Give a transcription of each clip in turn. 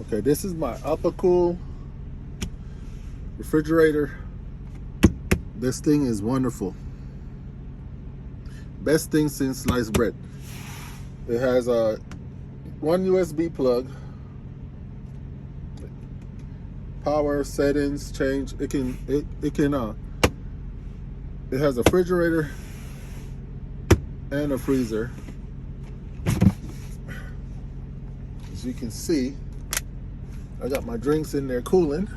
Okay, this is my Uppercool refrigerator. This thing is wonderful. Best thing since sliced bread. It has a one USB plug, power settings change. It has a refrigerator and a freezer. As you can see, I got my drinks in there cooling,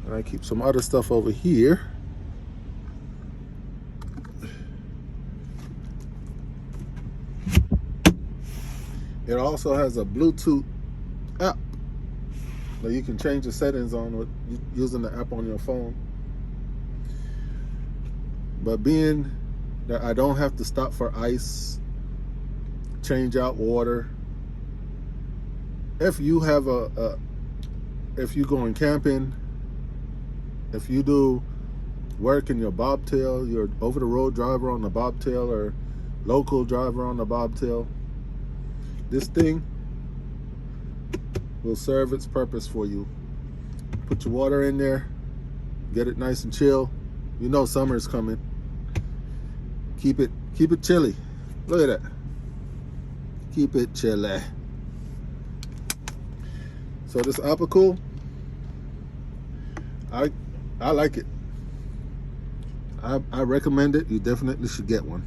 and I keep some other stuff over here. It also has a Bluetooth app that you can change the settings on with using the app on your phone. But being that I don't have to stop for ice, change out water, if you have if you going camping, if you do work in your bobtail, you're over the road driver on the bobtail or local driver on the bobtail, this thing will serve its purpose for you. Put your water in there, get it nice and chill. You know summer's coming. Keep it chilly. Look at that. Keep it chilly. So this Uppercool, I like it. I recommend it. You definitely should get one.